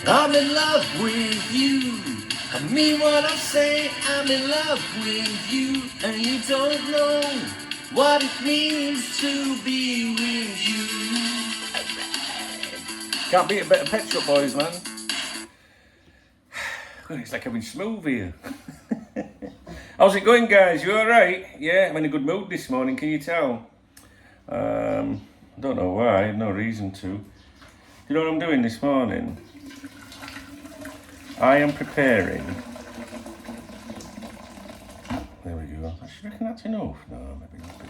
I'm in love with you. I mean what I say, I'm in love with you. And you don't know what it means to be with you. Can't beat a better Pet Shop Boys, man. It's like having smooth here. How's it going, guys? You alright? Yeah, I'm in a good mood this morning, can you tell? I don't know why, I have no reason to. You know what I'm doing this morning? I am preparing. There we go. I should reckon that's enough. No, maybe not.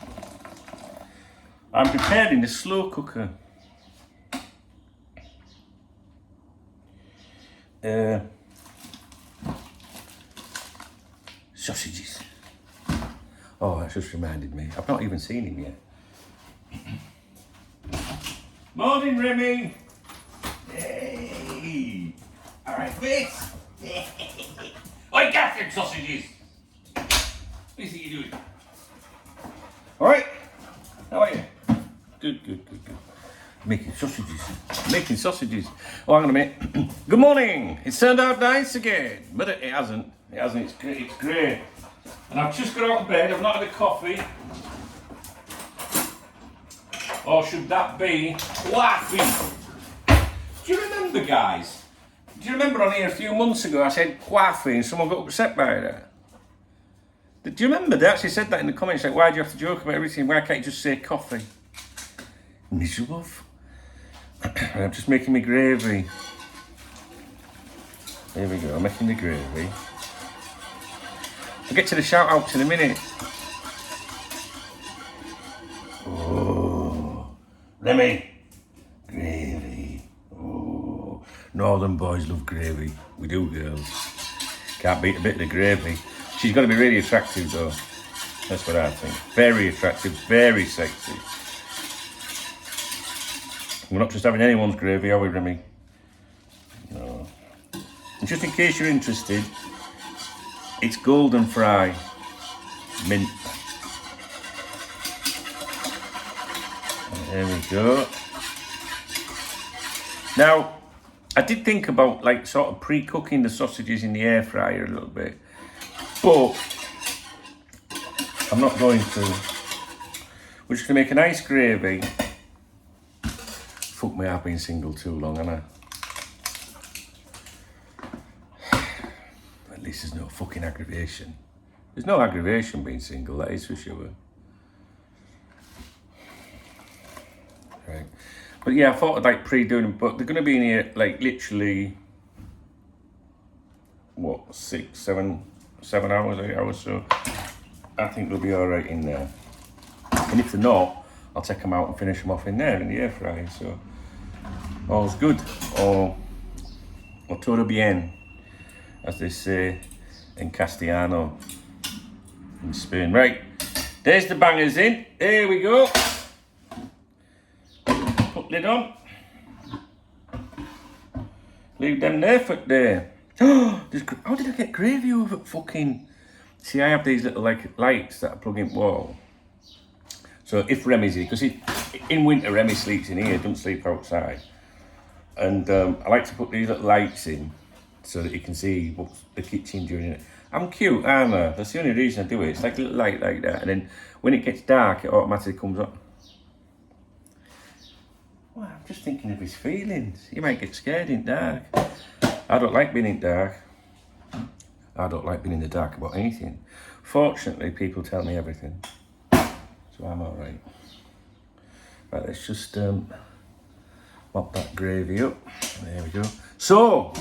I'm preparing the slow cooker. Sausages. Oh, that just reminded me. I've not even seen him yet. Morning, Remy. Hey. All right, face. Oi, Catherine, sausages. What do you think you're doing? All right. How are you? Good. Making sausages. Oh, hang on a minute. Good morning. It's turned out nice again, but it hasn't. It's great. And I've just got out of bed. I've not had a coffee. Or should that be coffee? Do you remember, guys? Do you remember on here a few months ago I said coffee and someone got upset by that? Do you remember? They actually said that in the comments, like, why do you have to joke about everything? Why can't you just say coffee? Miserable. I'm just making my gravy. There we go, I'm making the gravy. I'll get to the shout outs in a minute. Oh, Remy, gravy. Oh, northern boys love gravy. We do, girls. Can't beat a bit of the gravy. She's got to be really attractive, though. That's what I think. Very attractive, very sexy. We're not just having anyone's gravy, are we, Remy? No. And just in case you're interested, it's golden fry, mint. There we go. Now, I did think about like sort of pre-cooking the sausages in the air fryer a little bit, but I'm not going to. We're just gonna make a nice gravy. Fuck me, I've been single too long, haven't I? At least there's no fucking aggravation. There's no aggravation being single, that is for sure. Right. But yeah, I thought I'd like pre-doing them, but they're going to be in here like literally, what, 7 hours, 8 hours, so I think they'll be alright in there. And if they're not, I'll take them out and finish them off in there in the air fryer, so all's good, or todo bien, as they say in Castellano in Spain. Right, there's the bangers in, there we go. Put lid on. Leave them there for there. How did I get gravy over fucking... See, I have these little like lights that I plug in the wall. So if Remy's here, because in winter Remy sleeps in here, doesn't sleep outside. And I like to put these little lights in so that you can see what's the kitchen doing in it. I'm cute, aren't I? That's the only reason I do it. It's like a little light like that. And then when it gets dark, it automatically comes up. Well, I'm just thinking of his feelings. He might get scared in dark. I don't like being in dark. I don't like being in the dark about anything. Fortunately, people tell me everything. So I'm alright. Right, let's just mop that gravy up. There we go. So,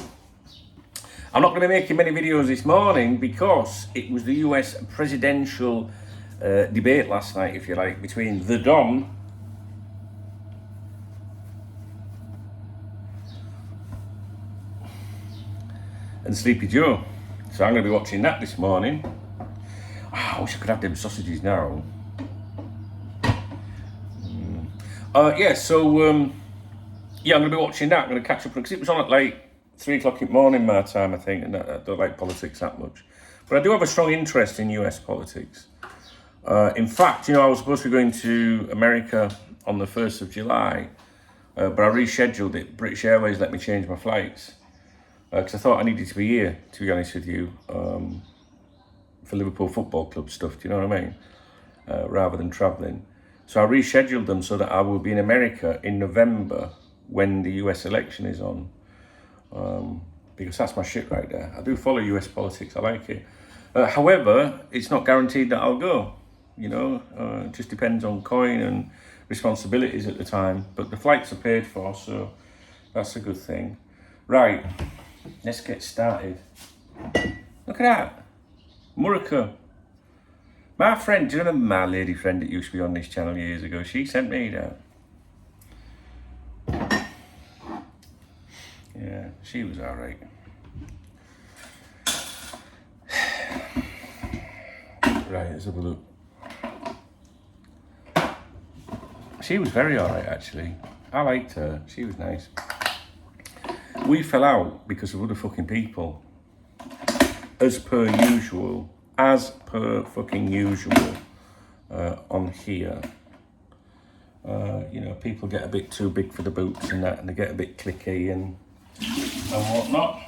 I'm not going to be making many videos this morning because it was the US presidential debate last night, if you like, between the Dom and Sleepy Joe. So I'm going to be watching that this morning. Oh, I wish I could have them sausages now. Yeah, I'm going to be watching that. I'm going to catch up because it was on at like 3 o'clock in the morning my time, I think, and I don't like politics that much. But I do have a strong interest in US politics. In fact, I was supposed to be going to America on the 1st of July, but I rescheduled it. British Airways let me change my flights. Because I thought I needed to be here, to be honest with you, for Liverpool Football Club stuff, do you know what I mean? Rather than travelling. So I rescheduled them so that I will be in America in November when the US election is on. Because that's my shit right there. I do follow US politics, I like it. However, it's not guaranteed that I'll go. You know, it just depends on coin and responsibilities at the time. But the flights are paid for, so that's a good thing. Right, let's get started. Look at that. Murica. My friend, do you remember my lady friend that used to be on this channel years ago? She sent me that. Yeah, she was alright. Right, let's have a look. She was very alright actually. I liked her, she was nice. We fell out because of other fucking people. As per usual. As per fucking usual on here. You know, people get a bit too big for the boots and that, and they get a bit cliquey and whatnot.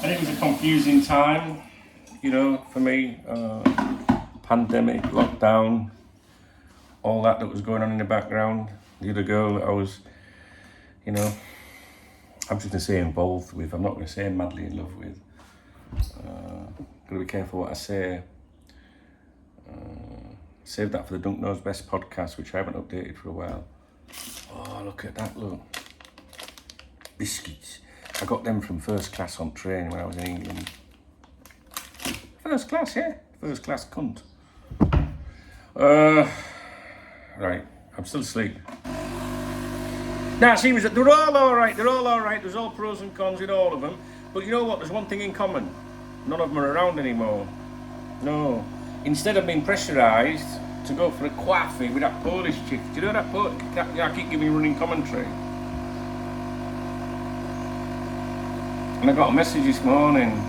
And it was a confusing time, you know, for me. Pandemic, lockdown, all that was going on in the background. The other girl I was, you know, I'm just going to say involved with, I'm not going to say madly in love with. Gotta be careful what I say. Save that for the Dunk Knows Best podcast, which I haven't updated for a while. Oh, look at that, look. Biscuits. I got them from first class on train when I was in England. First class, yeah. First class cunt. Right, I'm still asleep. Nah, see, they're all alright, they're all alright. There's all pros and cons in all of them. But you know what, there's one thing in common. None of them are around anymore. No. Instead of being pressurised to go for a coffee with that Polish chick. Do you know that I keep giving you running commentary. And I got a message this morning.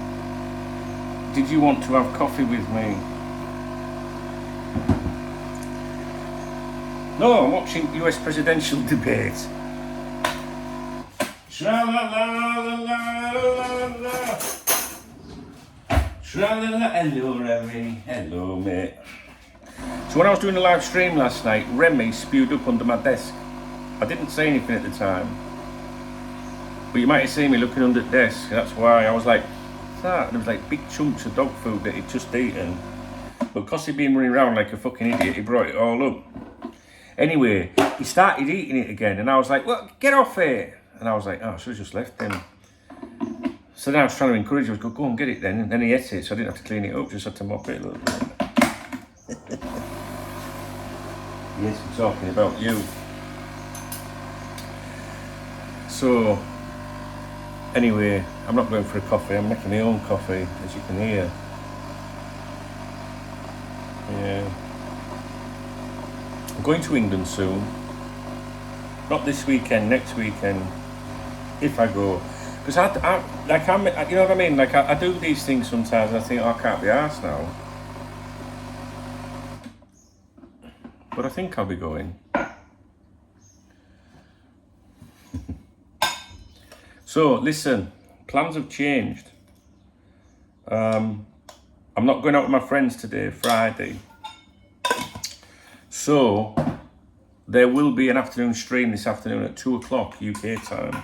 Did you want to have coffee with me? No, I'm watching US presidential debate. Tra-la-la-la-la-la-la. Tra-la-la. Hello, Remy. Hello, mate. So when I was doing the live stream last night, Remy spewed up under my desk. I didn't say anything at the time. But you might have seen me looking under the desk. That's why I was like, what's that? There was like big chunks of dog food that he'd just eaten. But because he'd been running around like a fucking idiot, he brought it all up. Anyway, he started eating it again, and I was like, well, get off it. And I was like, oh, I should have just left him. So then I was trying to encourage him, go and get it then. And then he ate it, so I didn't have to clean it up, just had to mop it a little bit. Yes, I'm talking about you. So, anyway, I'm not going for a coffee, I'm making my own coffee, as you can hear. Yeah. I'm going to England soon. Not this weekend, next weekend. If I go. Because you know what I mean? Like, I do these things sometimes and I think, oh, I can't be arsed now. But I think I'll be going. So, listen, plans have changed. I'm not going out with my friends today, Friday. So, there will be an afternoon stream this afternoon at 2 o'clock UK time.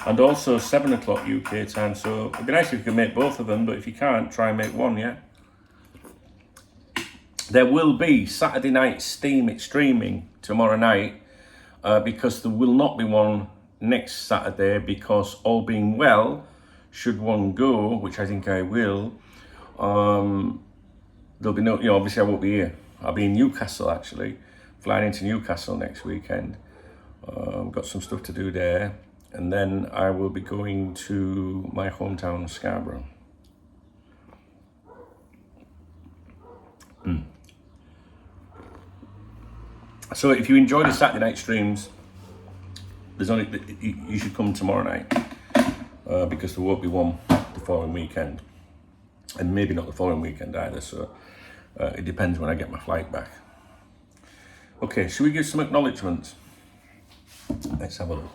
And also 7 o'clock UK time. So, it'd be nice if you could make both of them, but if you can't, try and make one, yeah? There will be Saturday night streaming tomorrow night because there will not be one next Saturday because all being well, should one go, which I think I will, there'll be no, you know, obviously I won't be here. I'll be in Newcastle actually, flying into Newcastle next weekend. Got some stuff to do there. And then I will be going to my hometown, Scarborough. So if you enjoy the Saturday night streams, there's only you should come tomorrow night because there won't be one the following weekend, and maybe not the following weekend either. So it depends when I get my flight back. Okay, should we give some acknowledgements? Let's have a look.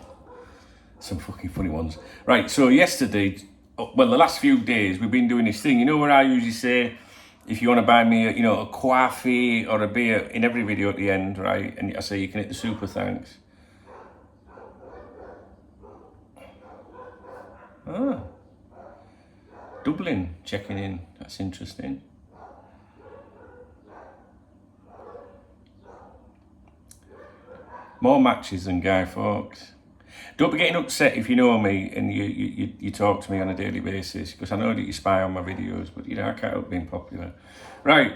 Some fucking funny ones. Right, so yesterday, well, the last few days, we've been doing this thing. You know where I usually say, if you want to buy me, a coffee or a beer in every video at the end, right? And I say you can hit the super thanks. Ah. Dublin checking in. That's interesting. More matches than Guy Fawkes. Don't be getting upset if you know me and you talk to me on a daily basis, because I know that you spy on my videos, but I can't help being popular. Right.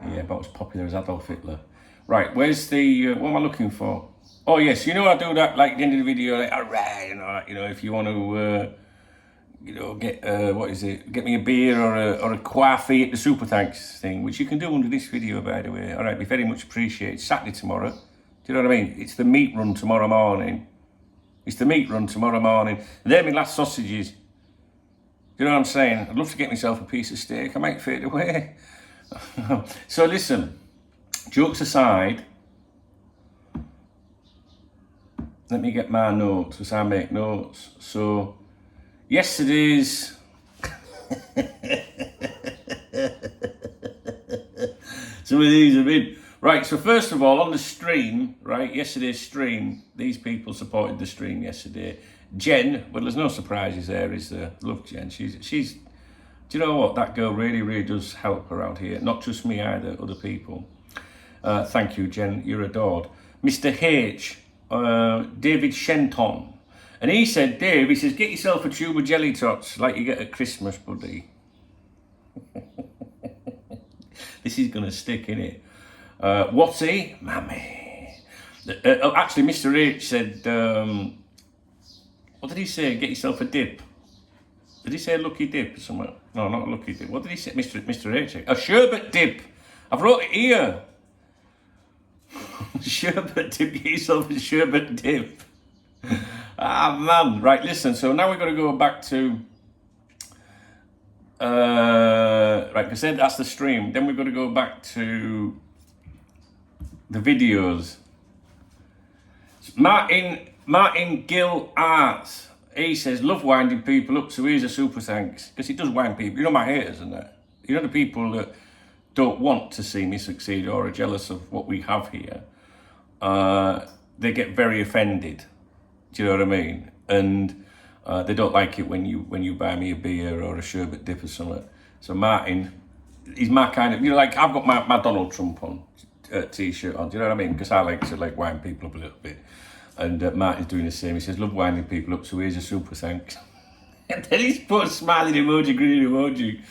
Yeah, about as popular as Adolf Hitler. Right, where's the, what am I looking for? Oh yes, I do that like at the end of the video, like, all right, if you want to, get, what is it, get me a beer or a coffee at the super thanks thing, which you can do under this video, by the way. All right, be very much appreciated. Saturday tomorrow. Do you know what I mean? It's the meat run tomorrow morning. They're my last sausages. Do you know what I'm saying? I'd love to get myself a piece of steak. I might fade away. So listen, jokes aside, let me get my notes, because I make notes. So, yesterday's... Some of these have been... Right, so first of all, on the stream, right, yesterday's stream, these people supported the stream yesterday. Jen, well, there's no surprises there, is there? Love Jen. She's. Do you know what? That girl really, really does help around here. Not just me either, other people. Thank you, Jen. You're adored. Mr. H, David Shenton. And he said, Dave, he says, get yourself a tube of jelly tots like you get at Christmas, buddy. This is going to stick, innit? What's he? Mammy. Actually, Mr. H said, what did he say? Get yourself a dip. Did he say a lucky dip or something? No, not a lucky dip. What did he say? Mr. H. A sherbet dip. I've wrote it here. Sherbet dip. Get yourself a sherbet dip. Ah, man. Right, listen. So now we've got to go back to... right, I said that's the stream. Then we've got to go back to... the videos. Martin Gill Arts. He says, love winding people up, so here's a super thanks. Because it does wind people. You know my haters and that. You know the people that don't want to see me succeed or are jealous of what we have here. They get very offended. Do you know what I mean? And they don't like it when you buy me a beer or a sherbet dip or something. So Martin, he's my kind of, like I've got my Donald Trump on. T-shirt on, do you know what I mean? Because I like to wind people up a little bit, and Martin's doing the same. He says, love winding people up, so here's a super thanks. And then he's put a smiling emoji, grinning emoji.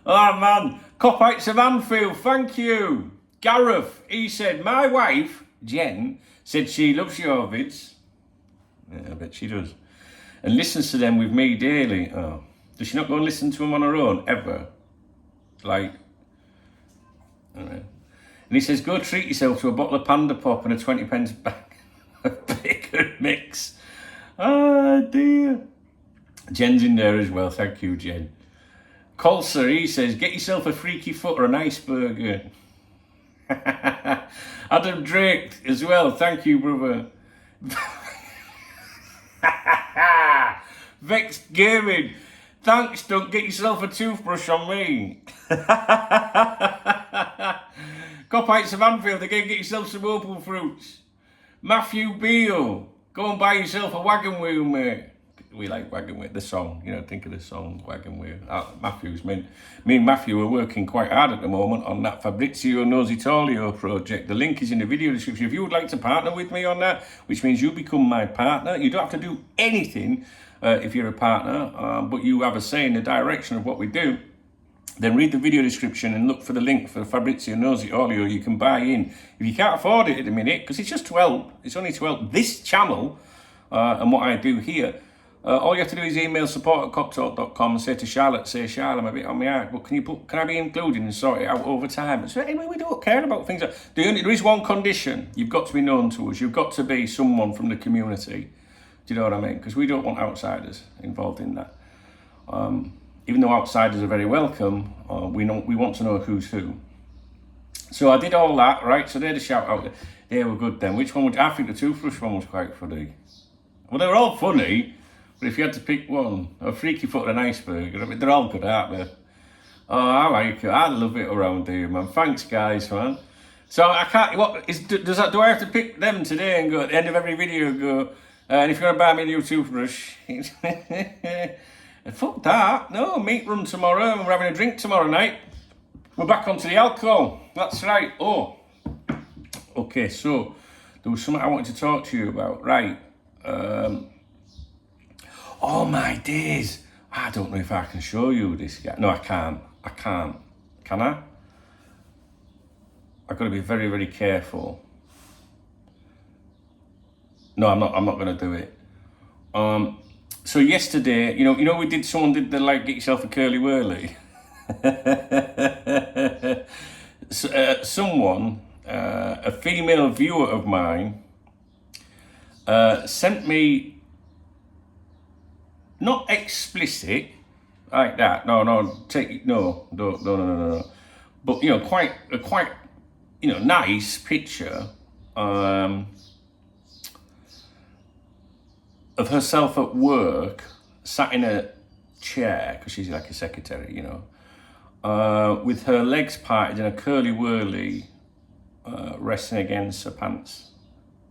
Oh man, Copites of Anfield, thank you. Gareth, he said, my wife, Jen, said she loves your vids. Yeah, I bet she does. And listens to them with me daily. Oh, does she not go and listen to them on her own, ever? Like, all right. And he says, go treat yourself to a bottle of Panda Pop and a 20p bag of bacon mix. Ah, dear. Jen's in there as well. Thank you, Jen. Colser, he says, get yourself a freaky foot or an iceberg. Adam Drake as well. Thank you, brother. Vexed Gaming. Thanks, don't get yourself a toothbrush on me. Copites of Anfield, again, get yourself some opal fruits. Matthew Beale, go and buy yourself a wagon wheel, mate. We like wagon wheel, the song, think of the song, wagon wheel. Matthew's me and Matthew are working quite hard at the moment on that Fabrizio Nositolio project. The link is in the video description. If you would like to partner with me on that, which means you become my partner, you don't have to do anything if you're a partner, but you have a say in the direction of what we do. Then read the video description and look for the link for Fabrizio Nositolio. You can buy in. If you can't afford it at the minute, because it's just to help, it's only to help this channel and what I do here, all you have to do is email support@coptalk.com and say to Charlotte, Charlotte, I'm a bit on my heart, but can I be included and sort it out over time? So anyway, we don't care about things. There is one condition. You've got to be known to us. You've got to be someone from the community. Do you know what I mean? Because we don't want outsiders involved in that. Even though outsiders are very welcome, we want to know who's who. So I did all that, right? So there's a shout out. They were good then. Which one would... I think the toothbrush one was quite funny. Well, they were all funny, but if you had to pick one, a freaky foot and an iceberg, I mean, they're all good, aren't they? Oh, I like it. I love it around here, man. Thanks, guys, man. So I can't... do I have to pick them today and go at the end of every video and go, and if you're going to buy me a new toothbrush... Fuck that. No, meat run tomorrow and we're having a drink tomorrow night. We're back onto the alcohol. That's right. Oh. Okay, so there was something I wanted to talk to you about. Right. Oh my days. I don't know if I can show you this guy. No, I can't. I can't. Can I? I've got to be very, very careful. No, I'm not going to do it. So yesterday, someone did the like, get yourself a curly whirly. Someone, a female viewer of mine, sent me, not explicit like that. No, but quite nice picture of herself at work, sat in a chair, because she's like a secretary, with her legs parted in a curly whirly, resting against her pants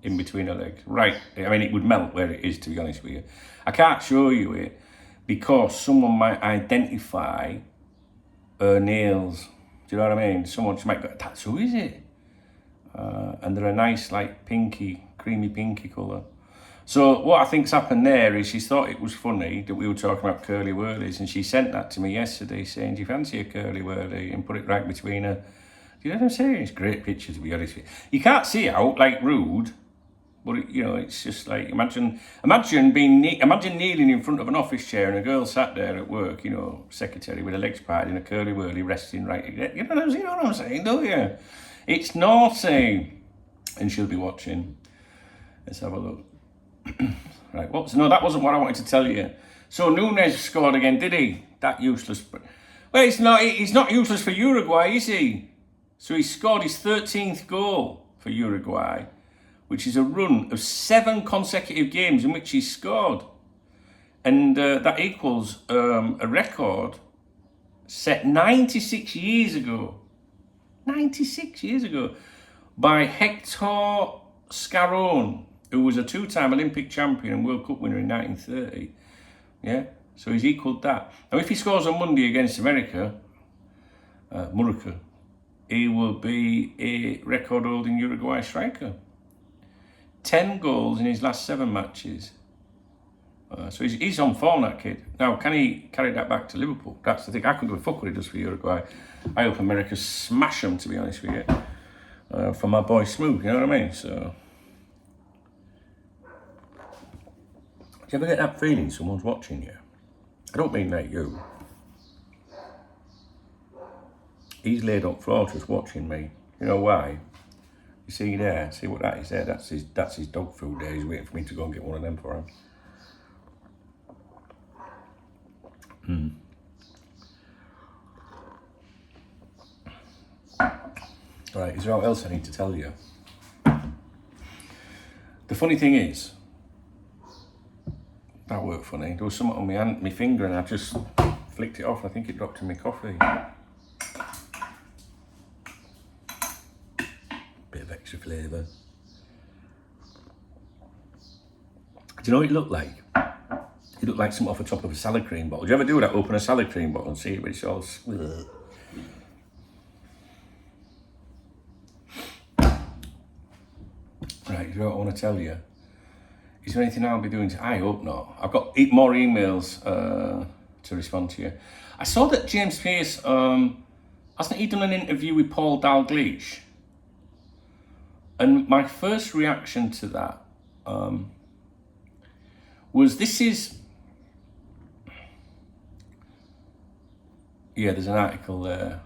in between her legs. Right, I mean, it would melt where it is, to be honest with you. I can't show you it because someone might identify her nails. Do you know what I mean? Someone might go, that's who is it? And they're a nice, like, creamy pinky colour. So what I think's happened there is she thought it was funny that we were talking about curly whirlies, and she sent that to me yesterday saying, do you fancy a curly whirly? And put it right between her. Do you know what I'm saying? It's a great picture, to be honest with you. You can't see out, like, rude, but it's just like, imagine kneeling in front of an office chair and a girl sat there at work, secretary with her legs parted in a curly whirly, resting right. You know what I'm saying, don't you? It's naughty. And she'll be watching. Let's have a look. Right, no, that wasn't what I wanted to tell you. So Núñez scored again, did he? That useless. Well, he's not useless for Uruguay, is he? So he scored his 13th goal for Uruguay, which is a run of 7 consecutive games in which he scored. And that equals a record set 96 years ago. 96 years ago. By Hector Scarone, who was a 2-time Olympic champion and World Cup winner in 1930. Yeah, so he's equalled that. Now, if he scores on Monday against America, he will be a record-holding Uruguay striker. 10 goals in his last 7 matches. So he's on form, that kid. Now, can he carry that back to Liverpool? That's the thing. I couldn't give a fuck what he does for Uruguay. I hope America smash him, to be honest with you. For my boy Smooth, you know what I mean? So... do you ever get that feeling someone's watching you? I don't mean like you. He's laid on floor just watching me. You know why? You see there? See what that is there? That's his dog food there. He's waiting for me to go and get one of them for him. Right, is there anything else I need to tell you? The funny thing is, that worked funny. There was something on my finger and I just flicked it off. I think it dropped in my coffee. Bit of extra flavour. Do you know what it looked like? It looked like something off the top of a salad cream bottle. Do you ever do that? Open a salad cream bottle and see it, but it's all... Right, you know what I want to tell you? Is there anything I'll be doing? I hope not. I've got more emails to respond to you. I saw that James Pearce, hasn't he done an interview with Paul Dalgleish? And my first reaction to that was there's an article there.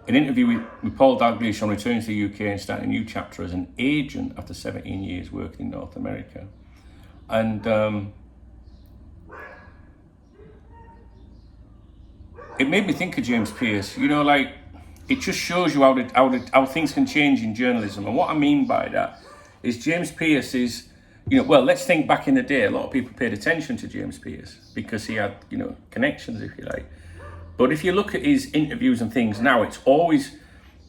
An interview with Paul Dalgleish on returning to the UK and starting a new chapter as an agent after 17 years working in North America. And it made me think of James Pearce. it just shows you how things can change in journalism. And what I mean by that is James Pearce is, well, let's think back in the day. A lot of people paid attention to James Pearce because he had, connections, if you like. But if you look at his interviews and things now, it's always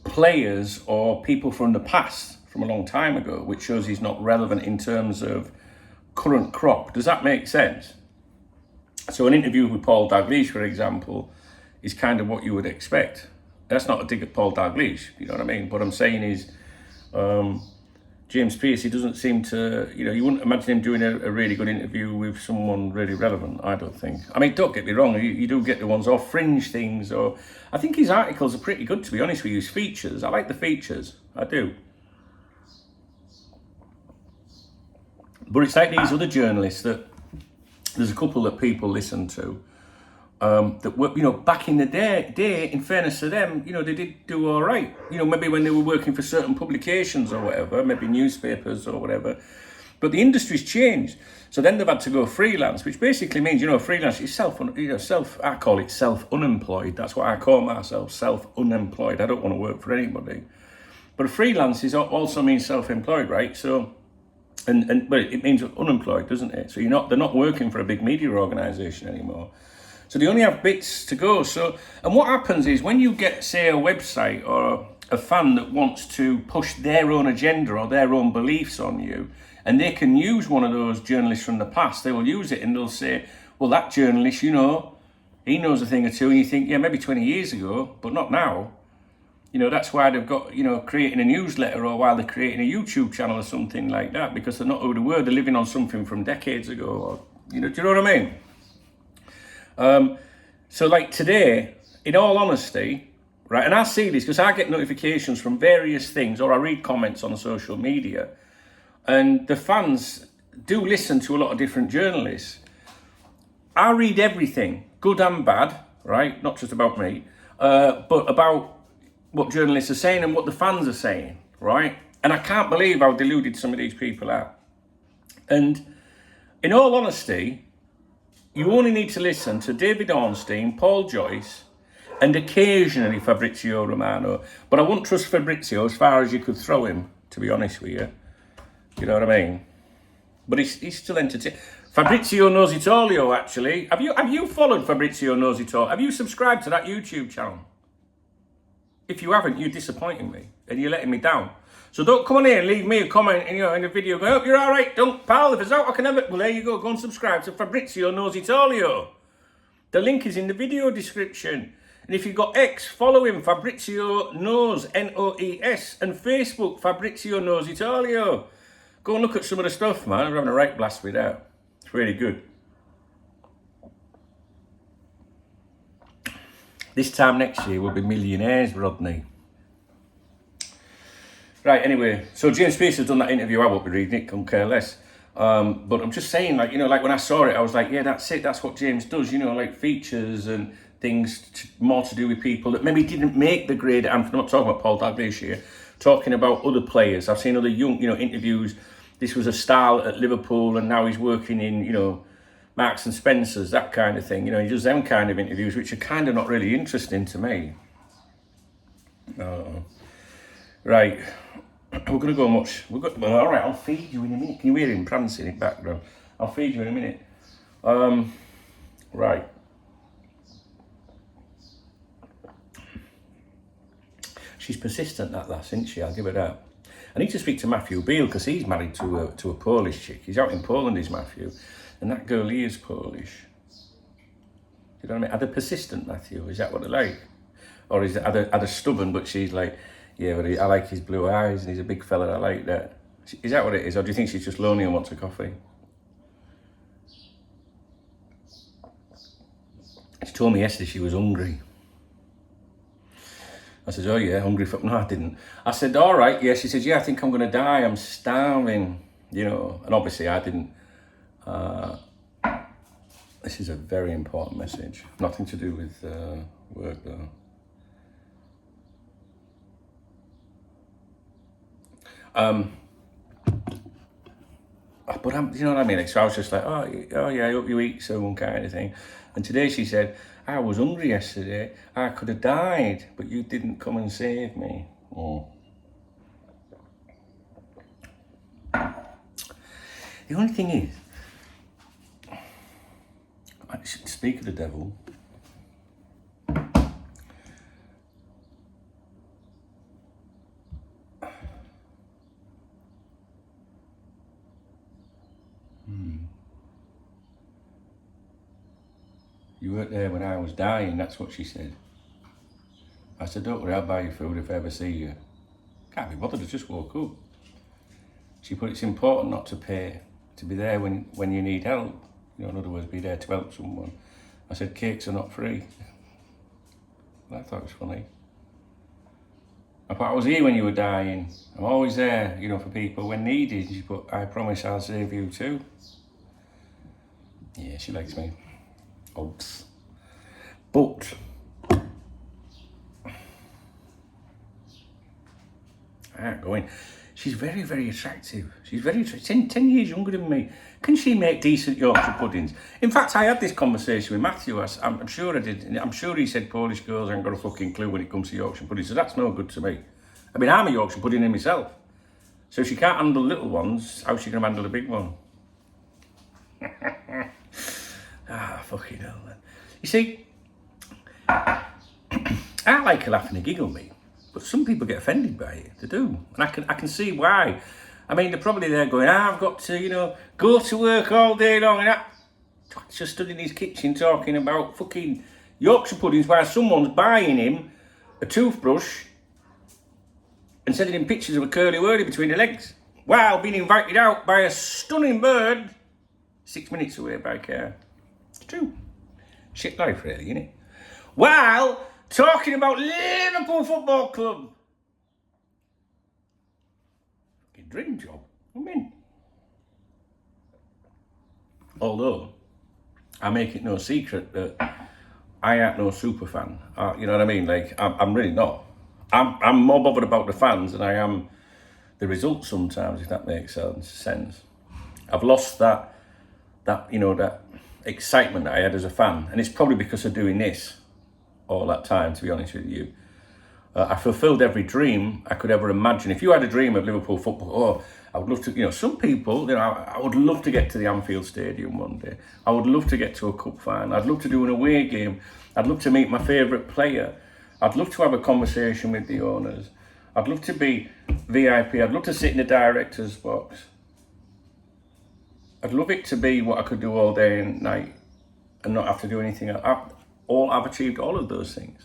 players or people from the past, from a long time ago, which shows he's not relevant in terms of current crop. Does that make sense? So an interview with Paul Dalglish, for example, is kind of what you would expect. That's not a dig at Paul Dalglish, you know what I mean? What I'm saying is, James Pearce, he doesn't seem to, you wouldn't imagine him doing a really good interview with someone really relevant, I don't think. I mean, don't get me wrong, you do get the ones off fringe things, or I think his articles are pretty good, to be honest with you, his features. I like the features, I do. But it's like these other journalists that, there's a couple that people listen to, that were, back in the day, in fairness to them, they did do all right. Maybe when they were working for certain publications or whatever, maybe newspapers or whatever. But the industry's changed. So then they've had to go freelance, which basically means, freelance is I call it self-unemployed. That's what I call myself, self-unemployed. I don't want to work for anybody. But freelance also means self-employed, right? So, but it means unemployed, doesn't it? So they're not working for a big media organisation anymore. So they only have bits to go. So, and what happens is when you get, say, a website or a fan that wants to push their own agenda or their own beliefs on you, and they can use one of those journalists from the past, they will use it and they'll say, well, that journalist, he knows a thing or two, and you think, yeah, maybe 20 years ago, but not now. That's why they've got, creating a newsletter or why they're creating a YouTube channel or something like that, because they're not who they were, they're living on something from decades ago, or, do you know what I mean? So like today, in all honesty, right, and I see this because I get notifications from various things, or I read comments on social media, and the fans do listen to a lot of different journalists. I read everything, good and bad, right, not just about me, but about what journalists are saying and what the fans are saying, right? And I can't believe how deluded some of these people are. And in all honesty, you only need to listen to David Ornstein, Paul Joyce, and occasionally Fabrizio Romano. But I wouldn't trust Fabrizio as far as you could throw him, to be honest with you. You know what I mean? But he's still entertaining. Fabrizio Knows It All, actually. Have you followed Fabrizio Knows It All? Have you subscribed to that YouTube channel? If you haven't, you're disappointing me and you're letting me down. So don't come on here and leave me a comment in the video going, oh, you're all right, don't, pal, if it's out, I can have it. Well, there you go and subscribe to Fabrizio Knows It All. The link is in the video description. And if you've got X, follow him, Fabrizio Knows, N-O-E-S, and Facebook, Fabrizio Knows It All. Go and look at some of the stuff, man. I'm having a right blast with that. It's really good. This time next year, we'll be millionaires, Rodney. Right, anyway, so James Pearce has done that interview. I won't be reading it, couldn't care less. But I'm just saying, like when I saw it, I was like, yeah, that's it. That's what James does, like features and things more to do with people that maybe didn't make the grade. I'm not talking about Paul Dalglish here, talking about other players. I've seen other young, interviews. This was a star at Liverpool and now he's working in, Marks and Spencer's, that kind of thing. He does them kind of interviews, which are kind of not really interesting to me. Right. We're going to go much. Well, all right, I'll feed you in a minute. Can you hear him prancing in the background? I'll feed you in a minute. Right. She's persistent, that lass, isn't she? I'll give her that. I need to speak to Matthew Beale because he's married to a Polish chick. He's out in Poland, is Matthew. And that girl, he is Polish. You know what I mean? Are they persistent, Matthew? Is that what they're like? Or are they stubborn, but she's like, yeah, but I like his blue eyes and he's a big fella, I like that. Is that what it is? Or do you think she's just lonely and wants a coffee? She told me yesterday she was hungry. I said, oh yeah, hungry for... No, I didn't. I said, all right, yeah. She said, yeah, I think I'm going to die. I'm starving, And obviously I didn't... This is a very important message. Nothing to do with work, though. But you know what I mean? Like, so I was just like, oh yeah, I hope you eat soon, kind of thing. And today she said, I was hungry yesterday. I could have died, but you didn't come and save me. Oh. The only thing is, I should speak of the devil. You weren't there when I was dying, that's what she said. I said, don't worry, I'll buy you food if I ever see you. Can't be bothered, I just woke up. She put, it's important not to pay, to be there when you need help. You know, in other words, be there to help someone. I said, cakes are not free. Well, I thought it was funny. I thought I was here when you were dying. I'm always there, you know, for people when needed. She put, I promise I'll save you too. Yeah, she likes me. Oops. But I ain't going. She's very, very attractive. She's very attractive. 10 years younger than me. Can she make decent Yorkshire puddings? In fact, I had this conversation with Matthew. I'm sure I did. I'm sure he said Polish girls ain't got a fucking clue when it comes to Yorkshire puddings. So that's no good to me. I mean, I'm a Yorkshire pudding in myself. So if she can't handle little ones, how's she going to handle a big one? Fucking hell, man. You see, I like a laugh and a giggle, me. But some people get offended by it. They do. And I can see why. I mean, they're probably there going, I've got to, you know, go to work all day long. And just stood in his kitchen talking about fucking Yorkshire puddings while someone's buying him a toothbrush and sending him pictures of a curly whirly between the legs while being invited out by a stunning bird 6 minutes away by car. It's true. Shit life, really, innit? While talking about Liverpool Football Club. Fucking dream job. I mean. Although, I make it no secret that I ain't no super fan. You know what I mean? Like, I'm really not. I'm more bothered about the fans than I am the results sometimes, if that makes sense. I've lost that you know, that excitement that I had as a fan, and it's probably because of doing this all that time, to be honest with you. I fulfilled every dream I could ever imagine. If you had a dream of Liverpool football, I would love to, you know, some people, you know, I would love to get to the Anfield Stadium one day. I would love to get to a cup final. I'd love to do an away game. I'd love to meet my favourite player. I'd love to have a conversation with the owners. I'd love to be VIP. I'd love to sit in the director's box. I'd love it to be what I could do all day and night and not have to do anything else. I've achieved all of those things.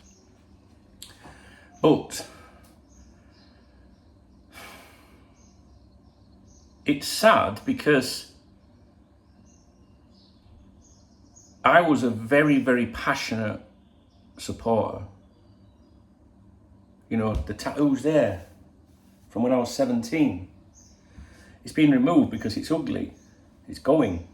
But it's sad because I was a very, very passionate supporter. You know, the tattoo's there from when I was 17. It's been removed because it's ugly. It's going.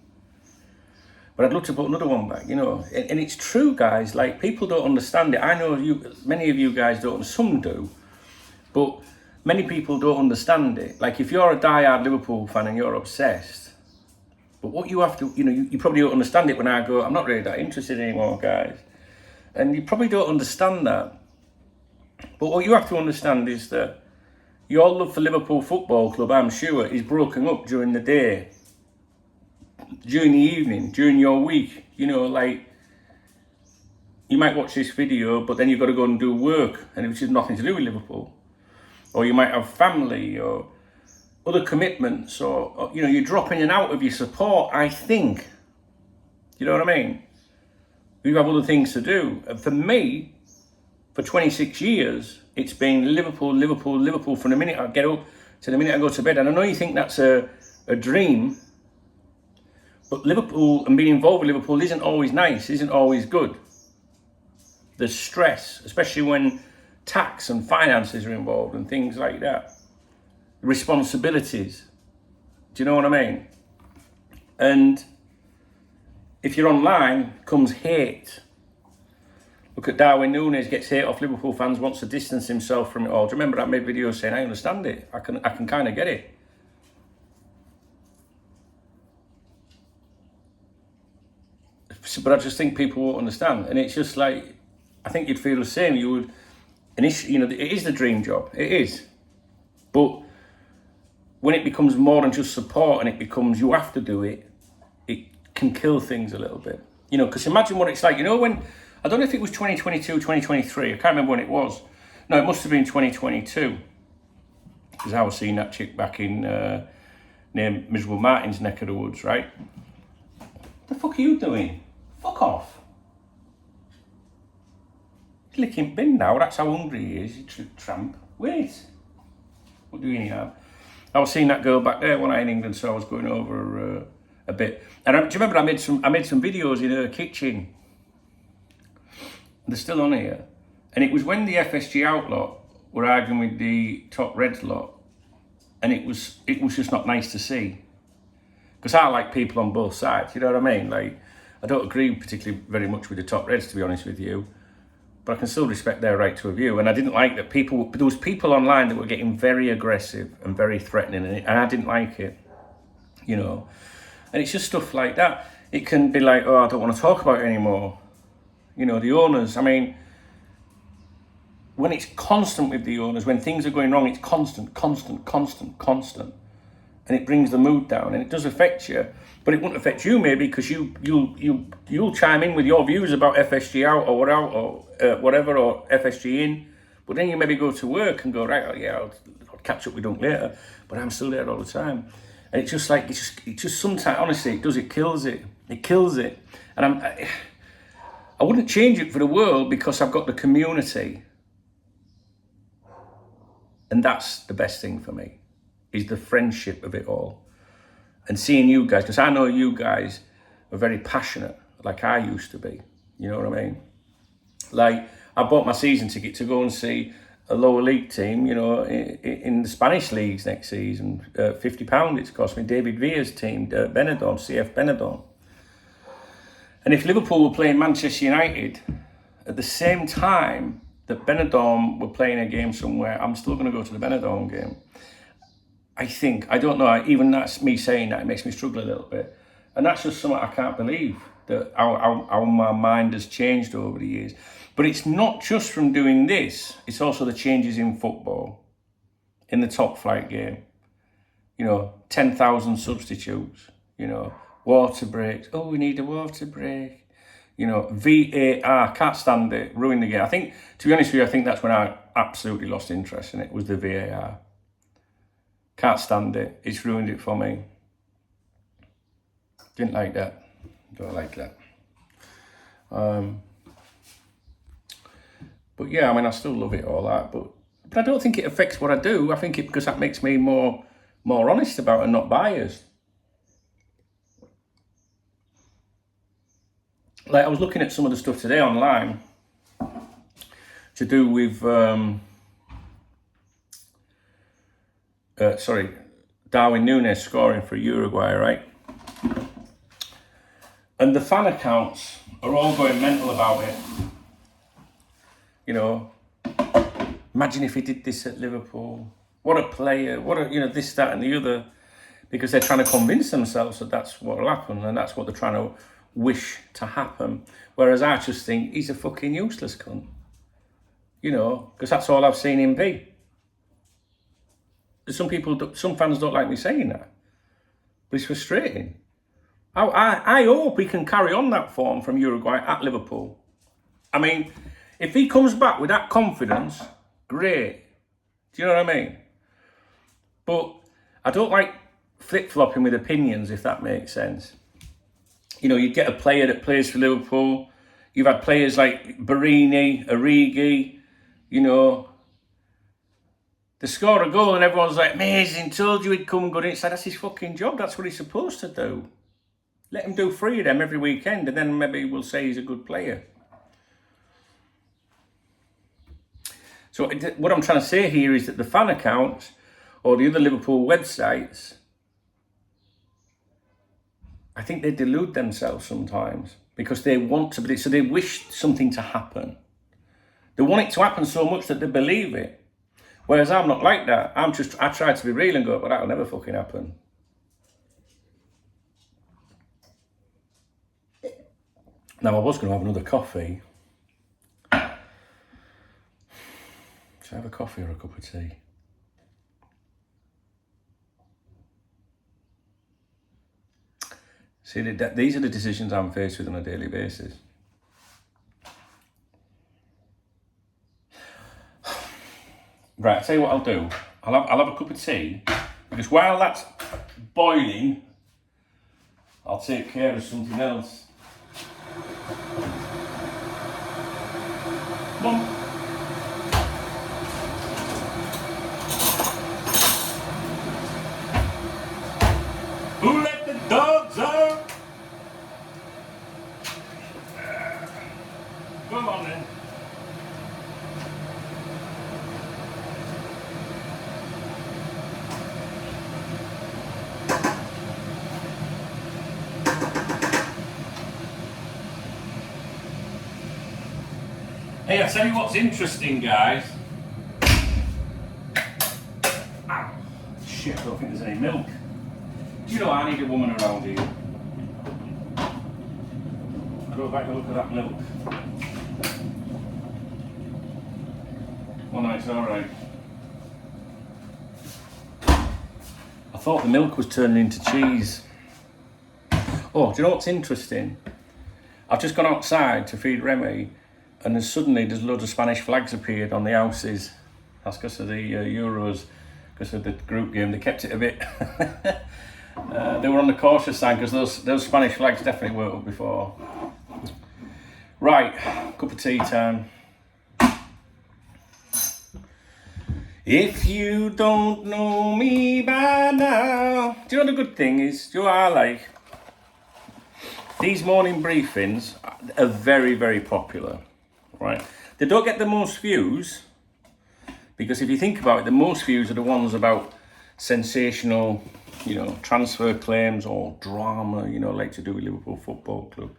But I'd love to put another one back, you know. And it's true, guys. Like, people don't understand it. I know many of you guys don't, some do. But many people don't understand it. Like, if you're a diehard Liverpool fan and you're obsessed, but what you have to, you know, you probably don't understand it when I go, I'm not really that interested anymore, guys. And you probably don't understand that. But what you have to understand is that your love for Liverpool Football Club, I'm sure, is broken up during the day, during the evening, during your week. You know, like, you might watch this video, but then you've got to go and do work, and which has nothing to do with Liverpool. Or you might have family or other commitments, or you know, you're dropping in and out of your support, I think. You know what I mean? You have other things to do. And for me, for 26 years, it's been Liverpool, Liverpool, Liverpool from the minute I get up to the minute I go to bed. And I know you think that's a dream, but Liverpool and being involved with Liverpool isn't always nice, isn't always good. There's stress, especially when tax and finances are involved and things like that. Responsibilities. Do you know what I mean? And if you're online, comes hate. Look at Darwin Núñez, gets hate off Liverpool fans, wants to distance himself from it all. Do you remember that made videos saying, I understand it. I can kind of get it. but I just think people won't understand. And it's just like, I think you'd feel the same. You would, initially, it is the dream job. It is. But when it becomes more than just support and it becomes you have to do it, it can kill things a little bit. Because imagine what it's like. When, I don't know if it was 2022, 2023. I can't remember when it was. No, it must have been 2022. Because I was seeing that chick back in near Miserable Martin's neck of the woods, right? What the fuck are you doing? Fuck off. He's licking bin now. That's how hungry he is. You tramp. Wait. What do you mean, I was seeing that girl back there when I in England, so I was going over a bit. And do you remember I made some videos in her kitchen? They're still on here. And it was when the FSG Outlaw were arguing with the Top Reds lot, and it was just not nice to see. Because I like people on both sides, you know what I mean? Like, I don't agree particularly very much with the Top Reds, to be honest with you, but I can still respect their right to a view. And I didn't like that there was people online that were getting very aggressive and very threatening, and I didn't like it, And it's just stuff like that. It can be like, oh, I don't want to talk about it anymore. The owners, I mean, when it's constant with the owners, when things are going wrong, it's constant. And it brings the mood down, and it does affect you. But it won't affect you maybe because you'll chime in with your views about FSG out or whatever, or FSG in. But then you maybe go to work and go, right, oh, yeah, I'll catch up with Dunk later. But I'm still there all the time. And it's just like, it just sometimes, honestly, it kills it. It kills it. And I wouldn't change it for the world because I've got the community. And that's the best thing for me, is the friendship of it all. And seeing you guys, because I know you guys are very passionate, like I used to be. You know what I mean? Like, I bought my season ticket to go and see a lower league team, in the Spanish leagues next season. £50 it's cost me. David Villa's team, Benidorm, CF Benidorm. And if Liverpool were playing Manchester United at the same time that Benidorm were playing a game somewhere, I'm still going to go to the Benidorm game. I don't know, even that's me saying that, it makes me struggle a little bit. And that's just something I can't believe, that how my mind has changed over the years. But it's not just from doing this, it's also the changes in football, in the top flight game. 10,000 substitutes, water breaks. Oh, we need a water break. VAR, can't stand it, ruined the game. I think, to be honest with you, I think that's when I absolutely lost interest in it, was the VAR. Can't stand it, it's ruined it for me. Didn't like that, don't like that. But yeah, I mean, I still love it, all that, but I don't think it affects what I do. I think because that makes me more honest about it and not biased. Like, I was looking at some of the stuff today online to do with, Darwin Núñez scoring for Uruguay, right? And the fan accounts are all going mental about it. Imagine if he did this at Liverpool. What a player, this, that and the other. Because they're trying to convince themselves that that's what will happen, and that's what they're trying to wish to happen. Whereas I just think he's a fucking useless cunt. Because that's all I've seen him be. Some fans don't like me saying that. But it's frustrating. I hope he can carry on that form from Uruguay at Liverpool. I mean, if he comes back with that confidence, great. Do you know what I mean? But I don't like flip-flopping with opinions, if that makes sense. You get a player that plays for Liverpool. You've had players like Barini, Origi, they score a goal and everyone's like, amazing, told you he'd come good. And it's like, that's his fucking job. That's what he's supposed to do. Let him do 3 of them every weekend, and then maybe we'll say he's a good player. So what I'm trying to say here is that the fan accounts or the other Liverpool websites, I think they delude themselves sometimes because they want to be, so they wish something to happen. They want it to happen so much that they believe it. Whereas I'm not like that. I try to be real and go, but that'll never fucking happen. Now I was going to have another coffee. Should I have a coffee or a cup of tea? See, these are the decisions I'm faced with on a daily basis. Right, I'll tell you what I'll do. I'll have a cup of tea, because while that's boiling, I'll take care of something else. Come on. Who let the dogs out? Come on then. Hey, I'll tell you what's interesting, guys. Ow. Shit, I don't think there's any milk. Do you know I need a woman around here? I don't like the look of that milk. Well, no, it's alright. I thought the milk was turning into cheese. Oh, do you know what's interesting? I've just gone outside to feed Remy, and then suddenly there's loads of Spanish flags appeared on the houses. That's because of the Euros, because of the group game. They kept it a bit. They were on the cautious side, because those Spanish flags definitely weren't up before. Right, cup of tea time. If you don't know me by now. Do you know the good thing is, do you know what I like? These morning briefings are very, very popular, right? They don't get the most views, because if you think about it, the most views are the ones about sensational, you know, transfer claims or drama, you know, like to do with Liverpool Football Club.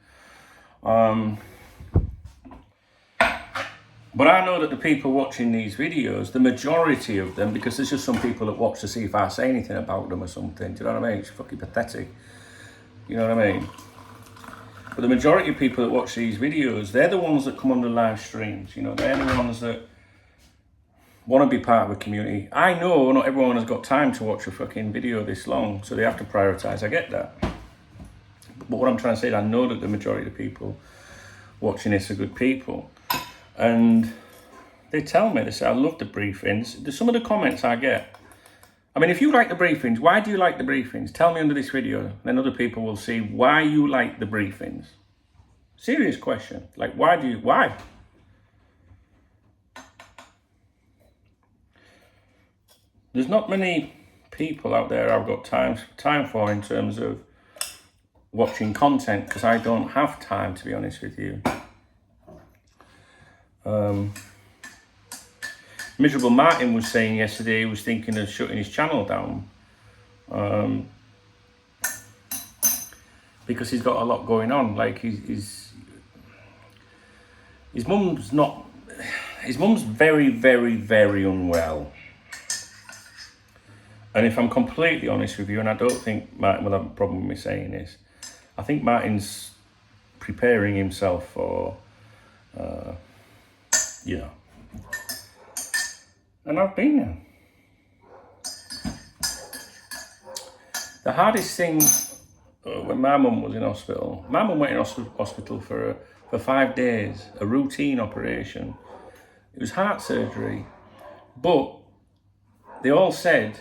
But I know that the people watching these videos, the majority of them, because there's just some people that watch to see if I say anything about them or something, do you know what I mean? It's fucking pathetic, you know what I mean? But the majority of people that watch these videos, they're the ones that come on the live streams, you know, they're the ones that want to be part of a community. I know not everyone has got time to watch a fucking video this long, so they have to prioritise, I get that. But what I'm trying to say is I know that the majority of people watching this are good people. And they tell me, they say, I love the briefings. There's some of the comments I get. I mean, if you like the briefings, why do you like the briefings? Tell me under this video, then other people will see why you like the briefings. Serious question. Like, why? There's not many people out there I've got time for in terms of watching content, because I don't have time, to be honest with you. Miserable Martin was saying yesterday he was thinking of shutting his channel down, because he's got a lot going on. Like his mum's very, very, very unwell. And if I'm completely honest with you, and I don't think Martin will have a problem with me saying this, I think Martin's preparing himself for, you know. And I've been there. The hardest thing when my mum was in hospital, my mum went in hospital for 5 days, a routine operation. It was heart surgery, but they all said,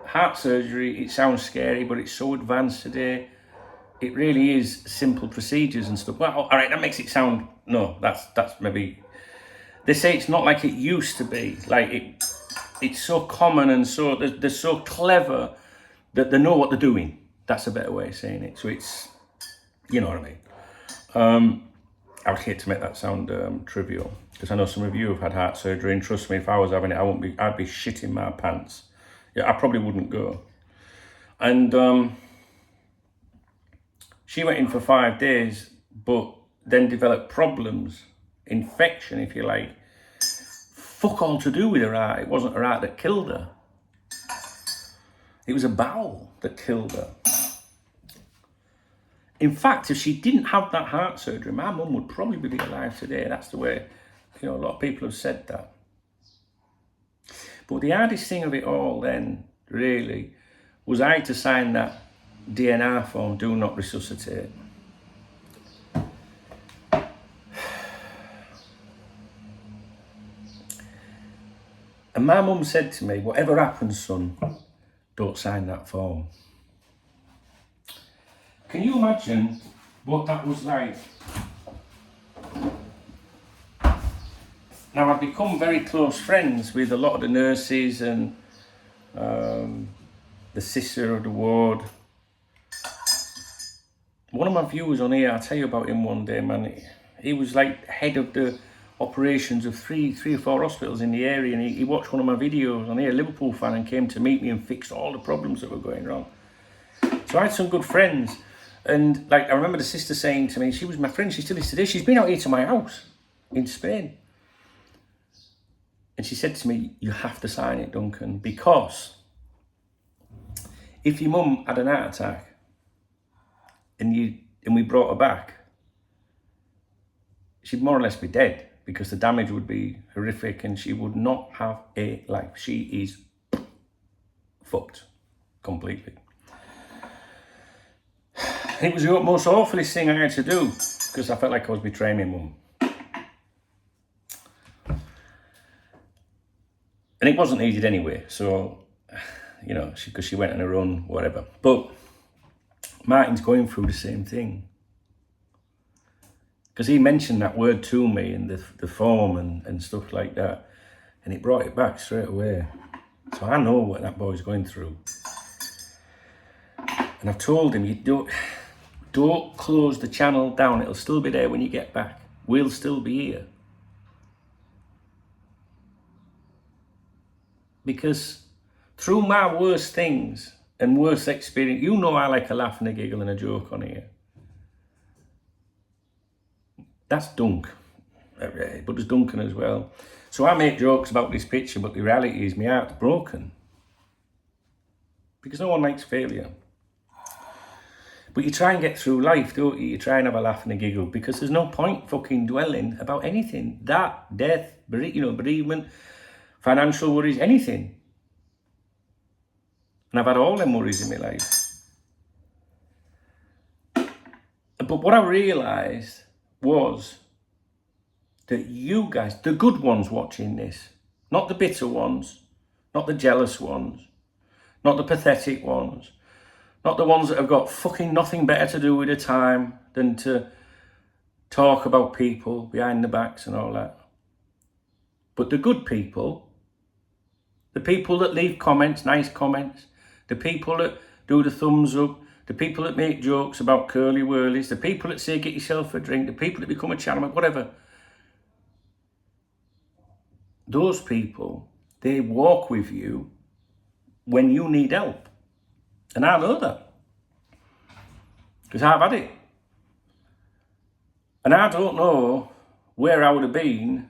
heart surgery, it sounds scary, but it's so advanced today. It really is simple procedures and stuff. Well, all right, that makes it sound, no, that's maybe, they say it's not like it used to be. Like it's so common and so, they're so clever that they know what they're doing. That's a better way of saying it. So it's, you know what I mean? I would hate to make that sound trivial, because I know some of you have had heart surgery, and trust me, if I was having it, I'd be shitting my pants. Yeah, I probably wouldn't go. And she went in for 5 days, but then developed problems, infection, if you like. Fuck all to do with her heart. It wasn't her heart that killed her. It was a bowel that killed her. In fact, if she didn't have that heart surgery, my mum would probably be alive today. That's the way, a lot of people have said that. But the hardest thing of it all then, really, was I had to sign that DNR form, do not resuscitate. And my mum said to me, whatever happens, son, don't sign that form. Can you imagine what that was like? Now, I've become very close friends with a lot of the nurses and the sister of the ward. One of my viewers on here, I'll tell you about him one day, man. He was like head of the operations of three or four hospitals in the area, and he watched one of my videos on here, Liverpool fan, and came to meet me and fixed all the problems that were going wrong. So I had some good friends, and like I remember the sister saying to me, she was my friend, she still is today, she's been out here to my house in Spain. And she said to me, you have to sign it, Duncan, because if your mum had an heart attack and we brought her back, she'd more or less be dead, because the damage would be horrific and she would not have a life. She is fucked completely. It was the most awfulest thing I had to do, because I felt like I was betraying my mum. And it wasn't needed anyway, so, because she went on her own, whatever. But Martin's going through the same thing. Because he mentioned that word to me in the form and stuff like that. And it brought it back straight away. So I know what that boy's going through. And I've told him, you don't close the channel down. It'll still be there when you get back. We'll still be here. Because through my worst things and worst experience, I like a laugh and a giggle and a joke on here. That's Dunk, but there's Duncan as well. So I make jokes about this picture, but the reality is my heart's broken. Because no one likes failure. But you try and get through life, don't you? You try and have a laugh and a giggle, because there's no point fucking dwelling about anything. That, death, bereavement, financial worries, anything. And I've had all them worries in my life. But what I realised was that you guys, the good ones watching this, not the bitter ones, not the jealous ones, not the pathetic ones, not the ones that have got fucking nothing better to do with their time than to talk about people behind the backs and all that. But the good people, the people that leave comments, nice comments, the people that do the thumbs up, the people that make jokes about curly whirlies, the people that say get yourself a drink, the people that become a channel, whatever. Those people, they walk with you when you need help. And I know that. Because I've had it. And I don't know where I would have been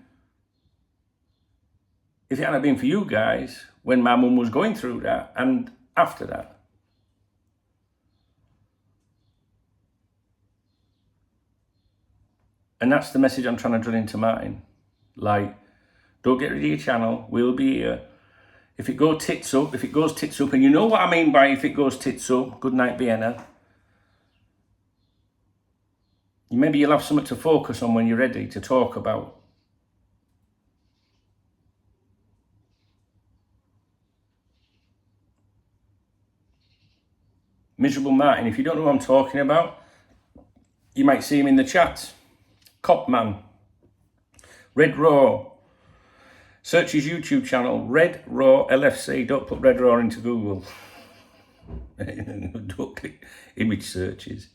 if it hadn't been for you guys when my mum was going through that and after that. And that's the message I'm trying to drill into Martin. Like, don't get rid of your channel. We'll be here. If it goes tits up, and you know what I mean by if it goes tits up, good night, Vienna. Maybe you'll have something to focus on when you're ready to talk about. Miserable Martin, if you don't know what I'm talking about, you might see him in the chat. Copman, Red Raw, search his YouTube channel, Red Raw LFC. Don't put Red Raw into Google. Don't click image searches.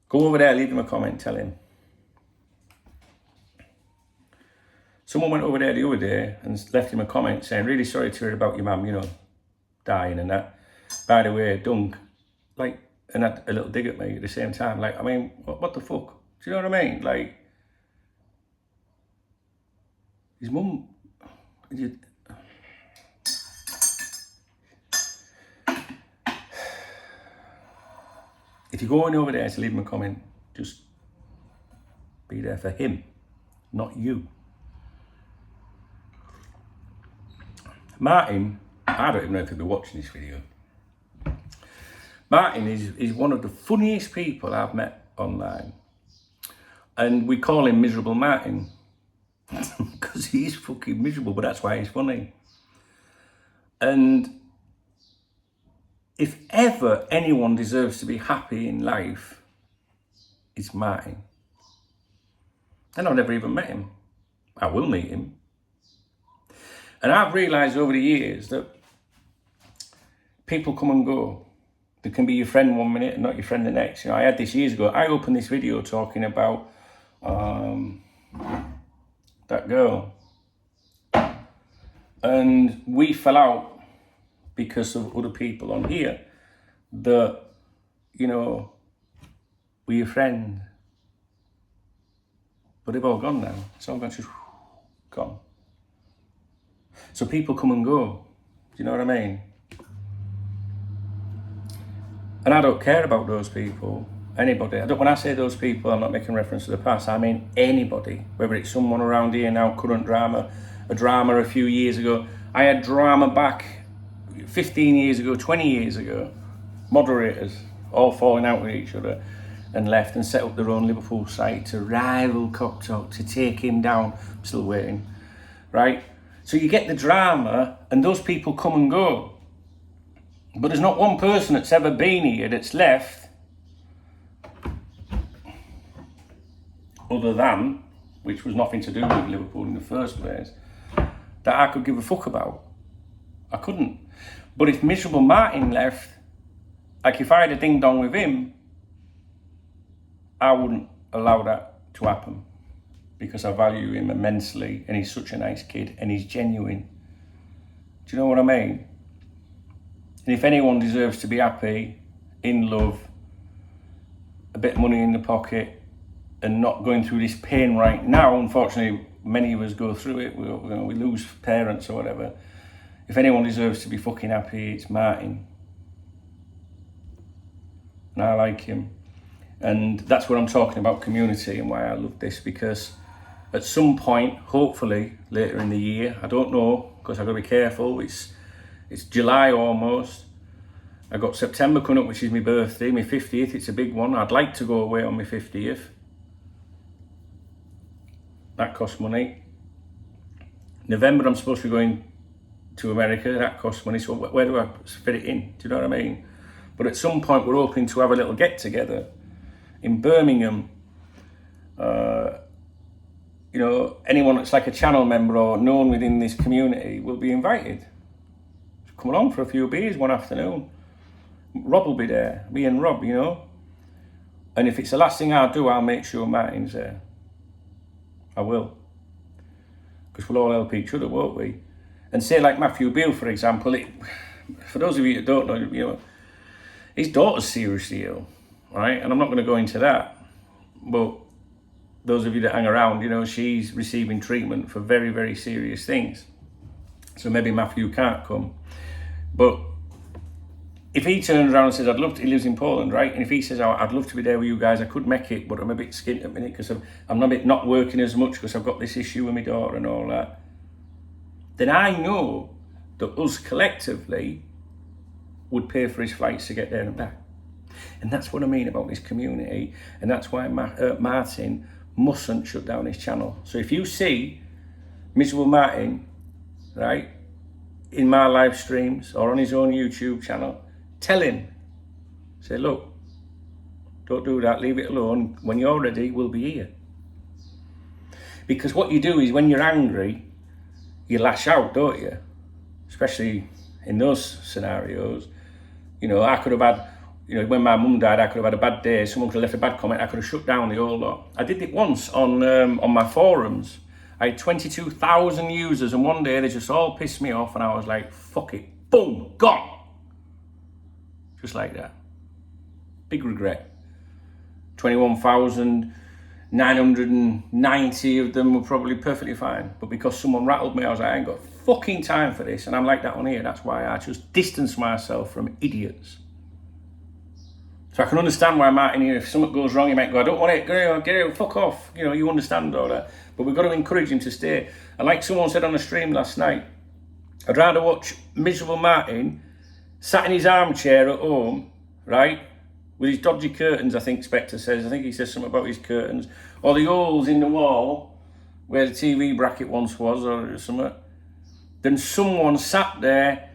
Go over there, leave him a comment, tell him. Someone went over there the other day and left him a comment saying, really sorry to hear about your mum, dying and that. By the way, Dunk, and had a little dig at me at the same time. What the fuck? Do you know what I mean? His mum... if you're going over there to leave him a comment, just be there for him, not you. Martin, I don't even know if he'll be watching this video. Martin is one of the funniest people I've met online. And we call him Miserable Martin. Because he's fucking miserable, but that's why he's funny. And if ever anyone deserves to be happy in life, it's Martin. And I've never even met him. I will meet him. And I've realised over the years that people come and go. They can be your friend one minute and not your friend the next. You know, I had this years ago. I opened this video talking about that girl. And we fell out because of other people on here that, you know, were your friend. But they've all gone now. It's all just gone. So people come and go. Do you know what I mean? And I don't care about those people, anybody. When I say those people, I'm not making reference to the past. I mean anybody, whether it's someone around here now, current drama, a drama a few years ago. I had drama back 15 years ago, 20 years ago. Moderators all falling out with each other and left and set up their own Liverpool site to rival Cock Talk, to take him down. I'm still waiting, right? So you get the drama and those people come and go. But there's not one person that's ever been here that's left, other than, which was nothing to do with Liverpool in the first place, that I could give a fuck about. I couldn't. But if Miserable Martin left, like if I had a ding dong with him, I wouldn't allow that to happen because I value him immensely and he's such a nice kid and he's genuine. Do you know what I mean? And if anyone deserves to be happy, in love, a bit of money in the pocket, and not going through this pain right now, unfortunately, many of us go through it, we lose parents or whatever. If anyone deserves to be fucking happy, it's Martin. And I like him. And that's what I'm talking about, community, and why I love this, because at some point, hopefully, later in the year, I don't know, because I've got to be careful, it's July almost. I got September coming up, which is my birthday, my 50th. It's a big one. I'd like to go away on my 50th. That costs money. November, I'm supposed to be going to America. That costs money. So where do I fit it in? Do you know what I mean? But at some point, we're hoping to have a little get together in Birmingham. You know, anyone that's like a channel member or known within this community will be invited. Come along for a few beers one afternoon. Rob will be there, me and Rob, you know. And if it's the last thing I'll do, I'll make sure Martin's there. I will. Because we'll all help each other, won't we? And say like Matthew Beale, for example, for those of you that don't know, you know, his daughter's seriously ill, right? And I'm not going to go into that. But those of you that hang around, you know, she's receiving treatment for very, very serious things. So maybe Matthew can't come. But if he turns around and says, he lives in Poland, right? And if he says, I'd love to be there with you guys, I could make it, but I'm a bit skint at the minute because I'm a bit not working as much because I've got this issue with my daughter and all that. Then I know that us collectively would pay for his flights to get there and back. And that's what I mean about this community. And that's why Martin mustn't shut down his channel. So if you see Miserable Martin, right, in my live streams or on his own YouTube channel, tell him, say, look, don't do that, leave it alone. When you're ready, we'll be here. Because what you do is when you're angry, you lash out, don't you? Especially in those scenarios. You know, I could have had, you know, when my mum died, I could have had a bad day. Someone could have left a bad comment. I could have shut down the whole lot. I did it once on my forums. I had 22,000 users, and one day they just all pissed me off, and I was like, fuck it, boom, gone. Just like that. Big regret. 21,990 of them were probably perfectly fine, but because someone rattled me, I was like, I ain't got fucking time for this, and I'm like that on here. That's why I just distance myself from idiots. So I can understand why Martin here, if something goes wrong, he might go, I don't want it, get it, fuck off. You know, you understand all that. But we've got to encourage him to stay. And like someone said on the stream last night, I'd rather watch miserable Martin sat in his armchair at home, right, with his dodgy curtains, I think Spectre says. I think he says something about his curtains. Or the holes in the wall where the TV bracket once was or something. Then someone sat there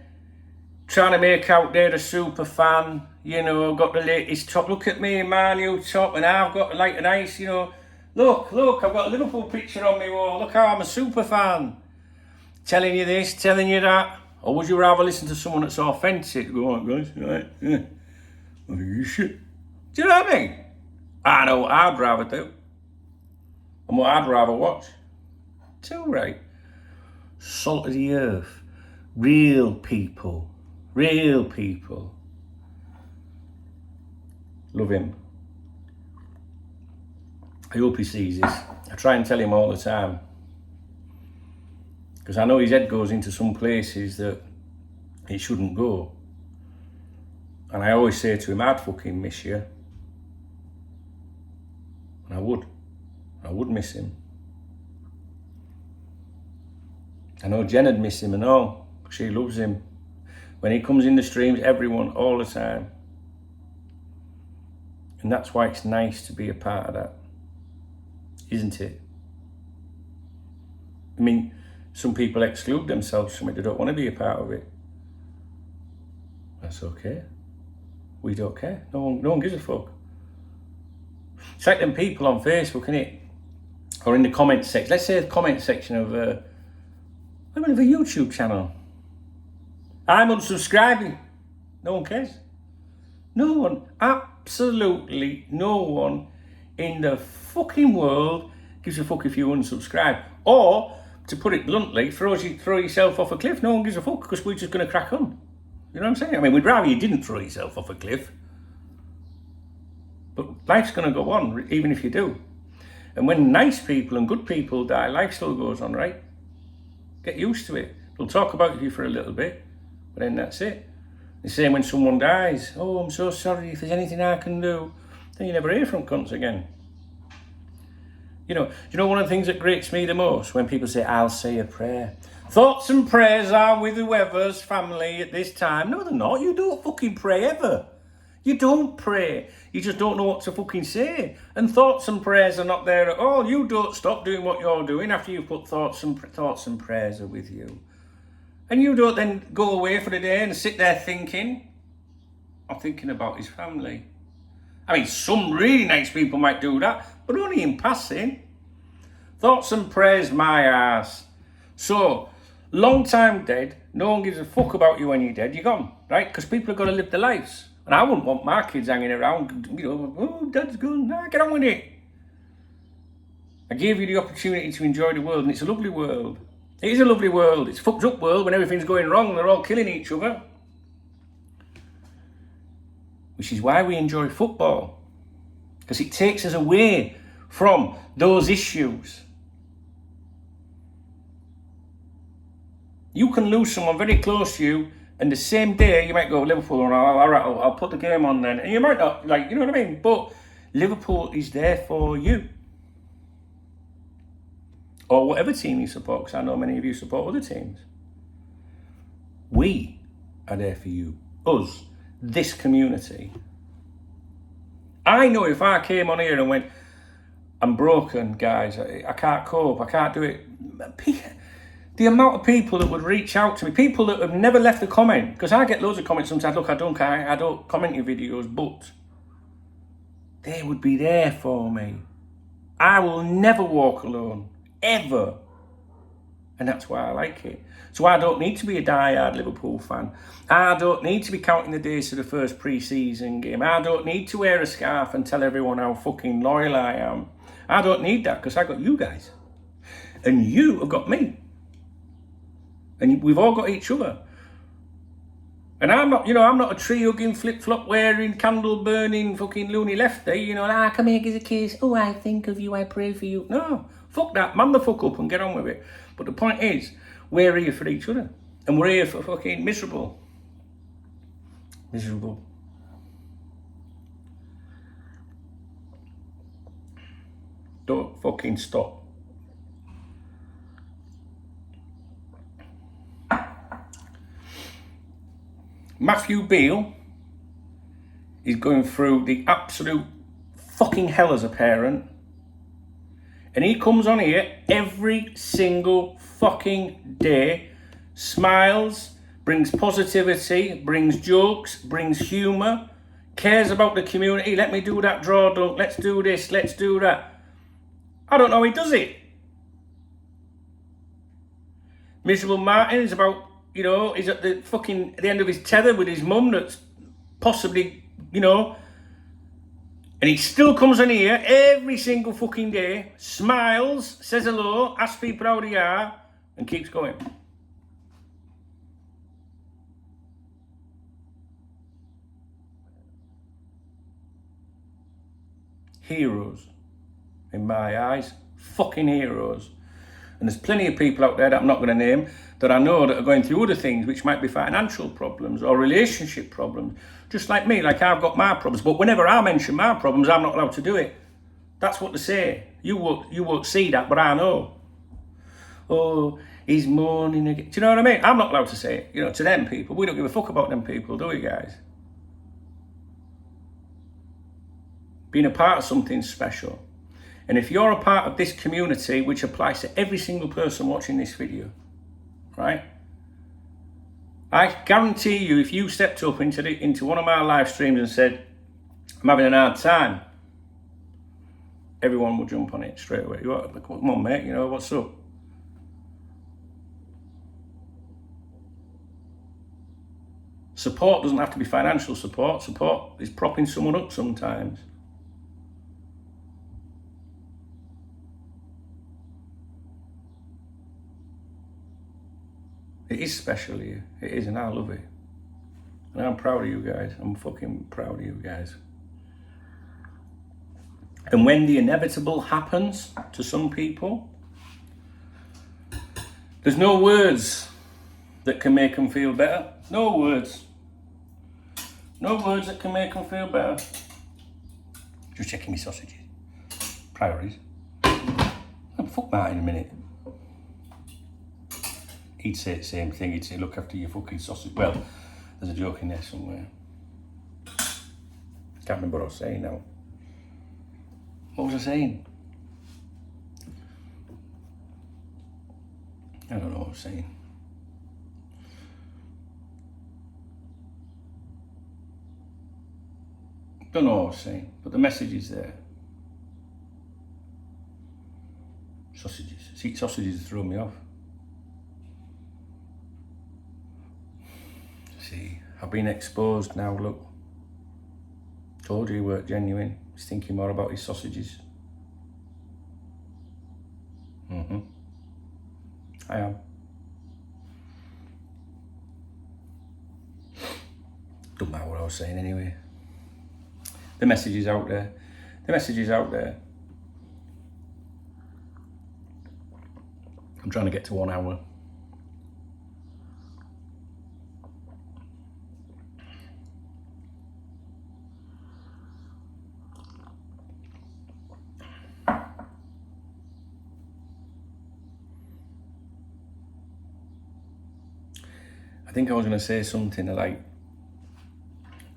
trying to make out they're a super fan, you know, got the latest top. Look at me, my new top, and I've got like a nice, you know, look, I've got a Liverpool picture on my wall. Look how I'm a super fan. Telling you this, telling you that. Or would you rather listen to someone that's authentic? Go on, guys, right? Yeah. I think you should. Do you know what I mean? I know what I'd rather do. And what I'd rather watch. Too right. Salt of the earth. Real people. Real people. Love him. I hope he sees this. I try and tell him all the time. Because I know his head goes into some places that it shouldn't go. And I always say to him, I'd fucking miss you. And I would miss him. I know Jen would miss him and all. She loves him. When he comes in the streams, everyone, all the time. And that's why it's nice to be a part of that. Isn't it? I mean, some people exclude themselves from it. They don't want to be a part of it. That's okay. We don't care. No one gives a fuck. It's like them people on Facebook, innit? Or in the comment section. Let's say the comment section of a YouTube channel. I'm unsubscribing. No one cares. No one, absolutely no one in the fucking world gives a fuck if you unsubscribe. Or, to put it bluntly, throw yourself off a cliff. No one gives a fuck because we're just going to crack on. You know what I'm saying? I mean, we'd rather you didn't throw yourself off a cliff. But life's going to go on, even if you do. And when nice people and good people die, life still goes on, right? Get used to it. They'll talk about you for a little bit, but then that's it. The same when someone dies. Oh, I'm so sorry, if there's anything I can do. Then you never hear from cunts again. You know one of the things that grates me the most? When people say, I'll say a prayer. Thoughts and prayers are with whoever's family at this time. No, they're not. You don't fucking pray ever. You don't pray. You just don't know what to fucking say. And thoughts and prayers are not there at all. You don't stop doing what you're doing after you've put thoughts and prayers are with you. And you don't then go away for the day and sit there thinking, I'm thinking about his family. I mean, some really nice people might do that, but only in passing. Thoughts and prayers, my ass. So, long time dead, no one gives a fuck about you when you're dead, you're gone, right? Because people have got to live their lives. And I wouldn't want my kids hanging around, oh, dad's gone, nah, get on with it. I gave you the opportunity to enjoy the world, and it's a lovely world. It is a lovely world. It's a fucked up world when everything's going wrong and they're all killing each other. Which is why we enjoy football. Because it takes us away from those issues. You can lose someone very close to you, and the same day you might go, Liverpool, and I'll put the game on then. And you might not, you know what I mean? But Liverpool is there for you. Or whatever team you support, because I know many of you support other teams. We are there for you. Us. This community. I know if I came on here and went, I'm broken, guys, I can't cope, I can't do it. The amount of people that would reach out to me, people that have never left a comment, because I get loads of comments sometimes, look, I don't comment your videos, but they would be there for me. I will never walk alone, ever. And that's why I like it. So I don't need to be a die-hard Liverpool fan. I don't need to be counting the days to the first pre-season game. I don't need to wear a scarf and tell everyone how fucking loyal I am. I don't need that because I got you guys. And you have got me. And we've all got each other. And I'm not a tree-hugging, flip-flop wearing, candle-burning fucking loony lefty. Come here, give a kiss. Oh, I think of you, I pray for you. No, fuck that. Man the fuck up and get on with it. But the point is, we're here for each other. And we're here for fucking miserable. Miserable. Don't fucking stop. Matthew Beale is going through the absolute fucking hell as a parent. And he comes on here every single fucking day, smiles, brings positivity, brings jokes, brings humour, cares about the community. Let me do that draw dunk, let's do this, let's do that. I don't know, he does it. Miserable Martin is about, you know, he's at the fucking the end of his tether with his mum that's possibly, you know, and he still comes in here every single fucking day, smiles, says hello, asks people how they are, and keeps going. Heroes, in my eyes, fucking heroes. And there's plenty of people out there that I'm not going to name that I know that are going through other things, which might be financial problems or relationship problems. Just like me, like I've got my problems. But whenever I mention my problems, I'm not allowed to do it. That's what they say. You won't see that, but I know. Oh, he's mourning again. Do you know what I mean? I'm not allowed to say it, you know, to them people. We don't give a fuck about them people, do we, guys? Being a part of something special. And if you're a part of this community, which applies to every single person watching this video, right? I guarantee you, if you stepped up into one of my live streams and said, I'm having a hard time, everyone will jump on it straight away. Come on, mate, you know, what's up? Support doesn't have to be financial support. Support is propping someone up sometimes. It is special here. It is, and I love it. And I'm proud of you guys. I'm fucking proud of you guys. And when the inevitable happens to some people, there's no words that can make them feel better. No words. No words that can make them feel better. Just checking my sausages. Priorities. Oh, fuck Martin in a minute. He'd say the same thing. He'd say, look after your fucking sausage. Well, there's a joke in there somewhere. Can't remember what I was saying now. What was I saying? I don't know what I was saying. Don't know what I was saying, but the message is there. Sausages. See, sausages throw me off. See, I've been exposed now, look. Told you he weren't genuine. He's thinking more about his sausages. I am. Don't matter what I was saying anyway. The message is out there. The message is out there. I'm trying to get to 1 hour. I think I was going to say something like,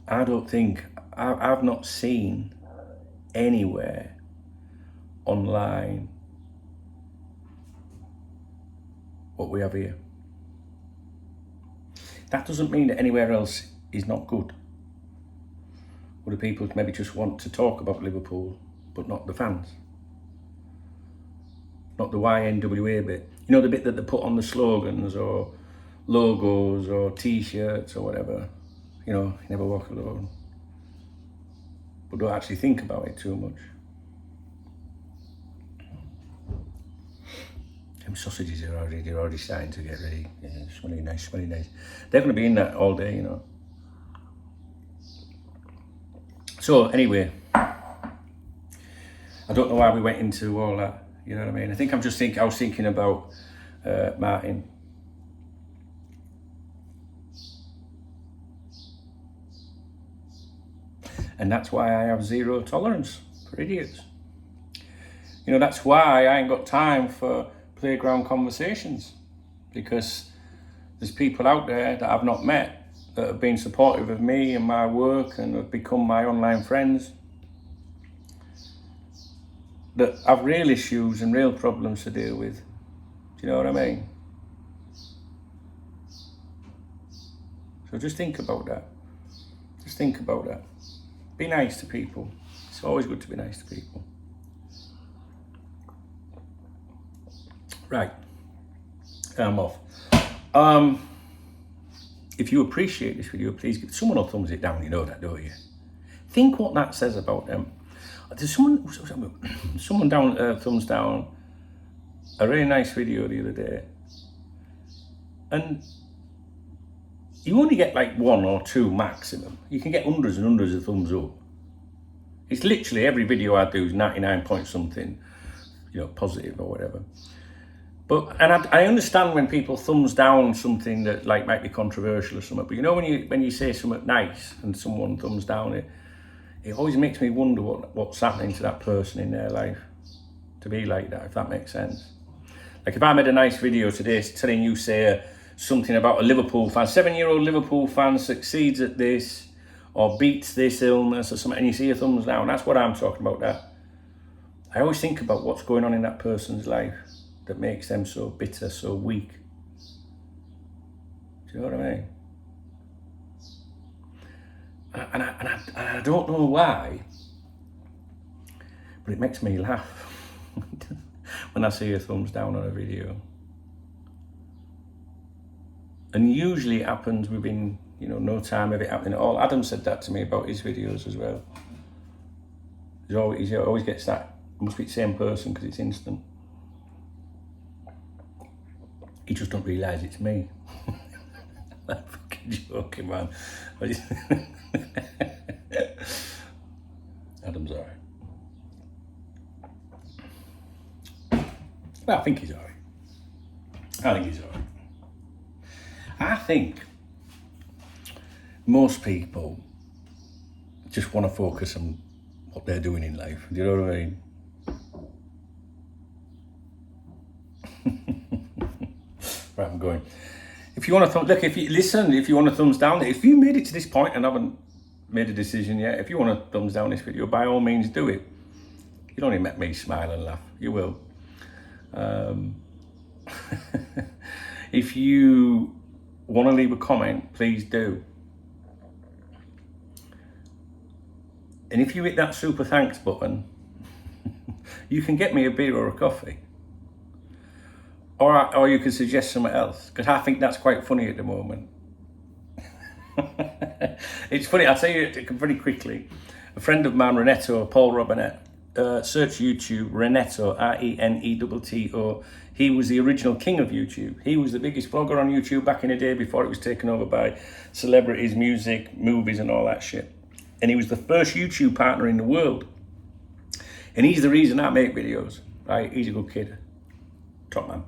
I don't think, I've not seen anywhere online what we have here. That doesn't mean that anywhere else is not good. Or the people maybe just want to talk about Liverpool, but not the fans. Not the YNWA bit. You know, the bit that they put on the slogans or logos or t-shirts or whatever. You know, you never walk alone. But don't actually think about it too much. Them sausages are already starting to get ready. Yeah, smelly nice, smelly nice. They're going to be in that all day, you know. So anyway, I don't know why we went into all that. You know what I mean? I was thinking about Martin. And that's why I have zero tolerance for idiots. You know, that's why I ain't got time for playground conversations, because there's people out there that I've not met that have been supportive of me and my work and have become my online friends that have real issues and real problems to deal with. Do you know what I mean? So just think about that. Just think about that. Be nice to people. It's always good to be nice to people. Right, I'm off. If you appreciate this video, please give someone a thumbs it down. You know that, don't you? Think what that says about them. There's someone down, thumbs down, a really nice video the other day, and you only get like 1 or 2 maximum. You can get hundreds and hundreds of thumbs up. It's literally every video I do is 99 point something, you know, positive or whatever. But, and I understand when people thumbs down something that like might be controversial or something, but you know when you say something nice and someone thumbs down it, it always makes me wonder what's happening to that person in their life to be like that, if that makes sense. Like if I made a nice video today telling you, say, something about a Liverpool fan, 7-year-old Liverpool fan succeeds at this or beats this illness or something, and you see a thumbs down, that's what I'm talking about. That I always think about what's going on in that person's life that makes them so bitter, so weak. Do you know what I mean? And I don't know why, but it makes me laugh when I see a thumbs down on a video. And usually it happens within, you know, no time of it happening at all. Adam said that to me about his videos as well. He always gets that, must be the same person because it's instant. He just don't realise it's me. I'm fucking joking, man. Adam's alright. Well, I think he's alright. I think most people just want to focus on what they're doing in life. Do you know what I mean? Right, I'm going. If you want to look, if you want to thumbs down, if you made it to this point and haven't made a decision yet, if you want to thumbs down this video, by all means do it. You'll only make me smile and laugh. You will. If you want to leave a comment, please do. And if you hit that super thanks button, you can get me a beer or a coffee. Or you can suggest something else, because I think that's quite funny at the moment. It's funny, I'll tell you pretty quickly. A friend of mine, Reneto, Paul Robinette, search YouTube, Reneto, R-E-N-E-T-T-O. He was the original king of YouTube. He was the biggest vlogger on YouTube back in the day before it was taken over by celebrities, music, movies and all that shit. And he was the first YouTube partner in the world. And he's the reason I make videos, right? He's a good kid. Top man.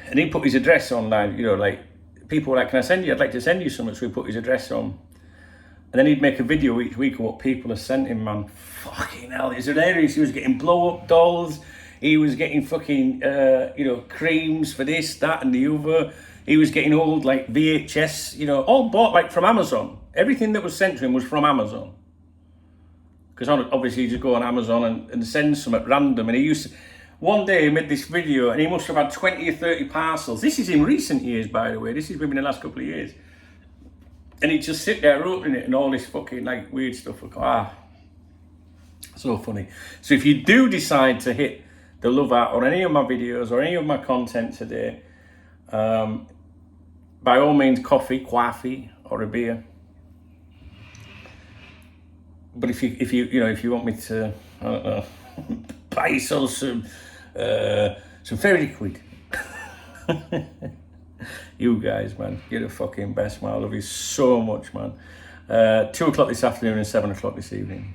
And he put his address online, you know, like, people were like, can I send you? I'd like to send you something. So he put his address on. And then he'd make a video each week of what people have sent him, man. Fucking hell, it's hilarious. He was getting blow-up dolls. He was getting fucking, you know, creams for this, that, and the other. He was getting old, like, VHS, you know, all bought, like, from Amazon. Everything that was sent to him was from Amazon. Because obviously, you just go on Amazon and send some at random. And he used to... One day he made this video and he must have had 20 or 30 parcels. This is in recent years, by the way. This is within the last couple of years. And he'd just sit there opening it and all this fucking like weird stuff. So funny. So if you do decide to hit the love out on any of my videos or any of my content today, by all means, coffee or a beer. But if you want me to, I don't know, buy yourself some fairy liquid. You guys, man, you're the fucking best, man. I love you so much, man. 2 o'clock this afternoon and 7 o'clock this evening.